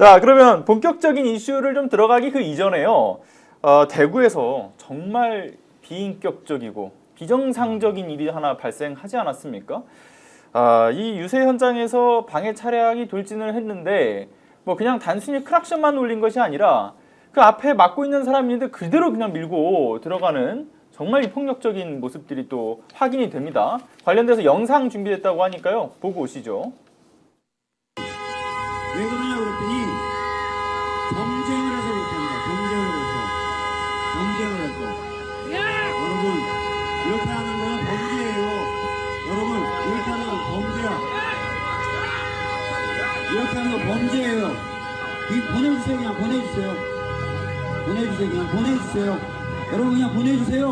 자, 그러면 본격적인 이슈를 좀 들어가기 그 이전에요. 대구에서 정말 비인격적이고 비정상적인 일이 하나 발생하지 않았습니까? 이 유세 현장에서 방해 차량이 돌진을 했는데 뭐 그냥 단순히 크락션만 울린 것이 아니라 그 앞에 막고 있는 사람이 있는데 그대로 그냥 밀고 들어가는 정말 이 폭력적인 모습들이 또 확인이 됩니다. 관련돼서 영상 준비됐다고 하니까요. 보고 오시죠. 왜 그러냐고 그랬더니 경쟁을 해서 그렇답니다. 경쟁을 해서. 여러분 이렇게 하는 건 범죄예요. 여러분 이렇게 하는 건 범죄야. 이렇게 하는 건 범죄예요. 보내주세요. 그냥 보내주세요. 그냥 보내주세요. 여러분 그냥 보내주세요.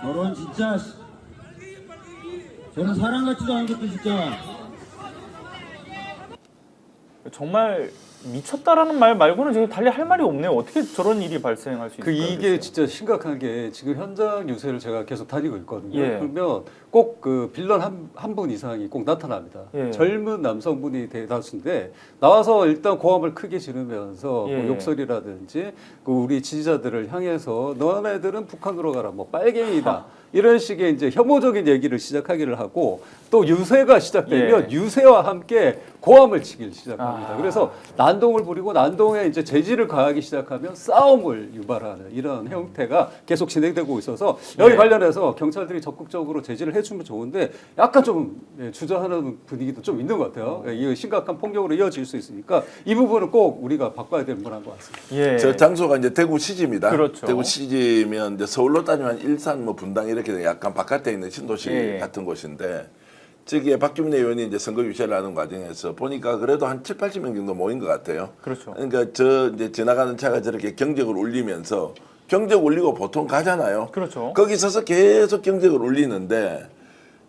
저런 진짜 저는 사람 같지도 않은 것도 진짜. 정말 미쳤다라는 말 말고는 지금 달리 할 말이 없네요. 어떻게 저런 일이 발생할 수 있을까요? 이게 진짜 심각한 게 지금 현장 유세를 제가 계속 다니고 있거든요. 예. 그러면 꼭 그 빌런 한 분 이상이 꼭 나타납니다. 예. 젊은 남성분이 대다수인데 나와서 일단 고함을 크게 지르면서 예. 뭐 욕설이라든지 그 우리 지지자들을 향해서 너네들은 북한으로 가라, 뭐 빨갱이다. 이런 식의 이제 혐오적인 얘기를 시작하기를 하고 또 유세가 시작되면 예. 유세와 함께 고함을 치기를 시작합니다. 그래서 난동을 부리고 난동에 이제 재질을 가하기 시작하면 싸움을 유발하는 이런 형태가 계속 진행되고 있어서 여기 예. 관련해서 경찰들이 적극적으로 제지를 해주면 좋은데 약간 좀 주저하는 분위기도 좀 있는 것 같아요. 이 심각한 폭력으로 이어질 수 있으니까 이 부분은 꼭 우리가 바꿔야 될 문화인 것 같습니다. 예. 저 장소가 이제 대구 시지입니다. 그렇죠. 대구 시지면 이제 서울로 따지면 일산 뭐 분당 이렇게 약간 바깥에 있는 신도시 예. 같은 곳인데 저기에 박규민 의원이 이제 선거 유세를 하는 과정에서 보니까 그래도 한 7, 80명 정도 모인 것 같아요. 그렇죠. 그러니까 저 이제 지나가는 차가 저렇게 경적을 울리면서 경적 울리고 보통 가잖아요. 그렇죠. 거기 서서 계속 경적을 울리는데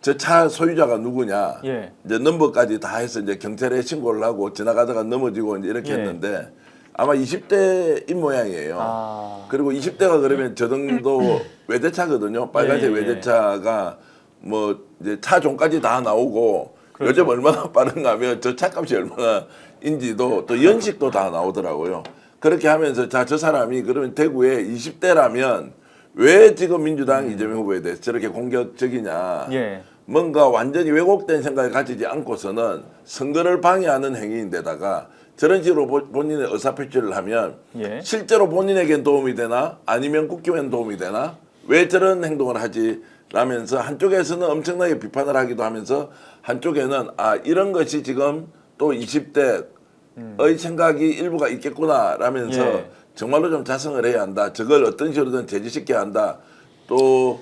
저 차 소유자가 누구냐, 예. 이제 넘버까지 다 해서 이제 경찰에 신고를 하고 지나가다가 넘어지고 이제 이렇게 예. 했는데 아마 20대인 모양이에요. 그리고 20대가 그러면 저 정도 외제차거든요. 빨간색 예, 예. 외제차가 뭐 이제 차종까지 다 나오고 그렇죠. 요즘 얼마나 빠른가 하면 저 차값이 얼마나인지도 또 연식도 다 나오더라고요. 그렇게 하면서 자, 저 사람이 그러면 대구에 20대라면 왜 지금 민주당 이재명 후보에 대해서 저렇게 공격적이냐. 예. 뭔가 완전히 왜곡된 생각을 가지지 않고서는 선거를 방해하는 행위인데다가 저런 식으로 본인의 의사표시를 하면 예. 실제로 본인에겐 도움이 되나 아니면 국힘엔 도움이 되나 왜 저런 행동을 하지 라면서 한쪽에서는 엄청나게 비판을 하기도 하면서 한쪽에는 이런 것이 지금 또 20대의 생각이 일부가 있겠구나 라면서 예. 정말로 좀 자성을 해야 한다. 저걸 어떤 식으로든 제지시켜야 한다. 또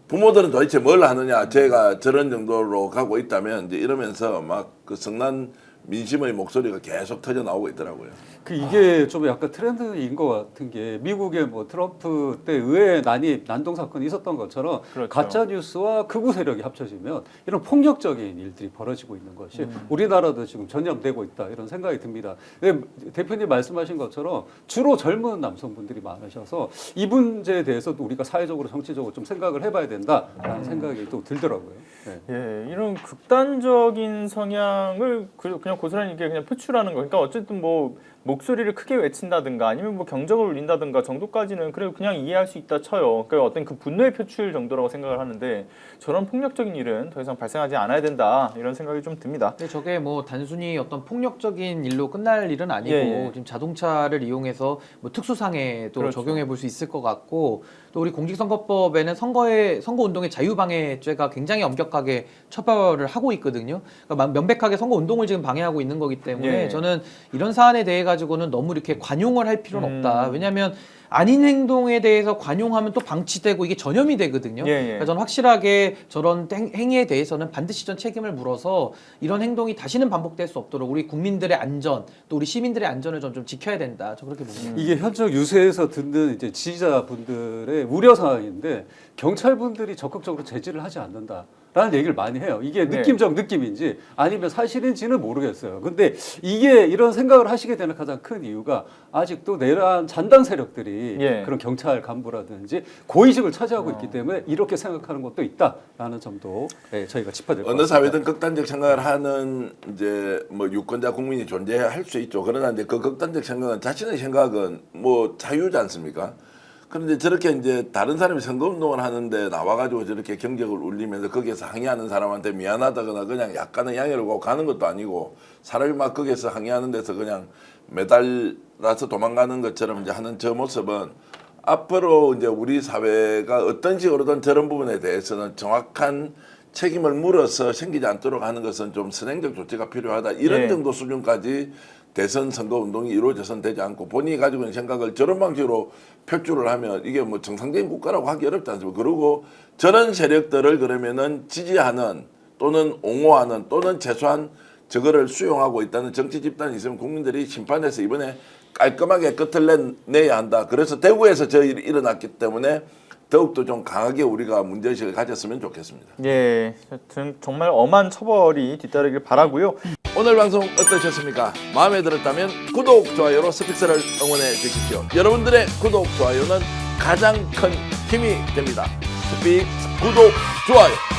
부모들은 도대체 뭘 하느냐. 제가 저런 정도로 가고 있다면 이제 이러면서 막 그 성난 민심의 목소리가 계속 터져 나오고 있더라고요. 이게 좀 약간 트렌드인 것 같은 게 미국의 뭐 트럼프 때 의회 난동 사건이 있었던 것처럼 그렇죠. 가짜 뉴스와 극우 세력이 합쳐지면 이런 폭력적인 일들이 벌어지고 있는 것이 우리나라도 지금 전염되고 있다 이런 생각이 듭니다. 대표님 말씀하신 것처럼 주로 젊은 남성분들이 많으셔서 이 문제에 대해서도 우리가 사회적으로 정치적으로 좀 생각을 해봐야 된다라는 생각이 또 들더라고요. 네. 예, 이런 극단적인 성향을 그냥 고스란히 이게 그냥 표출하는 거. 그러니까 어쨌든 뭐 목소리를 크게 외친다든가 아니면 뭐 경적을 울린다든가 정도까지는 그래도 그냥 이해할 수 있다 쳐요. 그러니까 어떤 그 분노의 표출 정도라고 생각을 하는데 저런 폭력적인 일은 더 이상 발생하지 않아야 된다 이런 생각이 좀 듭니다. 근데 저게 뭐 단순히 어떤 폭력적인 일로 끝날 일은 아니고 예. 지금 자동차를 이용해서 뭐 특수상해도 그렇죠. 적용해 볼 수 있을 것 같고 또 우리 공직선거법에는 선거운동의 자유방해죄가 굉장히 엄격하게 처벌을 하고 있거든요. 그러니까 명백하게 선거운동을 지금 방해하고 있는 거기 때문에 예. 저는 이런 사안에 대해 가지고는 너무 이렇게 관용을 할 필요는 없다. 왜냐하면 아닌 행동에 대해서 관용하면 또 방치되고 이게 전염이 되거든요. 예, 예. 그러니까 저는 확실하게 저런 행위에 대해서는 반드시 전 책임을 물어서 이런 행동이 다시는 반복될 수 없도록 우리 국민들의 안전 또 우리 시민들의 안전을 좀 지켜야 된다. 저 그렇게 봅니다. 이게 현역 유세에서 듣는 이제 지지자분들의 우려 사항인데 경찰분들이 적극적으로 제지를 하지 않는다라는 라는 얘기를 많이 해요. 이게 네. 느낌적 느낌인지 아니면 사실인지는 모르겠어요. 근데 이게 이런 생각을 하시게 되는 가장 큰 이유가 아직도 내란 잔당 세력들이 예. 그런 경찰 간부라든지 고위직을 차지하고 있기 때문에 이렇게 생각하는 것도 있다라는 점도 저희가 짚어야 될 것 어느 같습니다. 사회든 극단적 생각을 하는 이제 뭐 유권자 국민이 존재할 수 있죠. 그러나 이제 그 극단적 생각은 자신의 생각은 뭐 자유지 않습니까? 그런데 저렇게 이제 다른 사람이 선거운동을 하는데 나와가지고 저렇게 경적을 울리면서 거기에서 항의하는 사람한테 미안하다거나 그냥 약간의 양해를 구하고 가는 것도 아니고 사람이 막 거기에서 항의하는 데서 그냥 매달라서 도망가는 것처럼 이제 하는 저 모습은 앞으로 이제 우리 사회가 어떤 식으로든 저런 부분에 대해서는 정확한 책임을 물어서 생기지 않도록 하는 것은 좀 선행적 조치가 필요하다. 이런 네. 정도 수준까지 대선 선거 운동이 이루어져서는 되지 않고 본인이 가지고 있는 생각을 저런 방식으로 표출을 하면 이게 뭐 정상적인 국가라고 하기 어렵지 않습니까? 그리고 저런 세력들을 그러면은 지지하는 또는 옹호하는 또는 최소한 저거를 수용하고 있다는 정치 집단이 있으면 국민들이 심판해서 이번에 깔끔하게 끝을 내야 한다. 그래서 대구에서 저 일이 일어났기 때문에 더욱더 좀 강하게 우리가 문제의식을 가졌으면 좋겠습니다. 예, 하여튼 정말 엄한 처벌이 뒤따르길 바라고요. 오늘 방송 어떠셨습니까? 마음에 들었다면 구독, 좋아요로 스픽스를 응원해 주십시오. 여러분들의 구독, 좋아요는 가장 큰 힘이 됩니다. 스픽스 구독, 좋아요.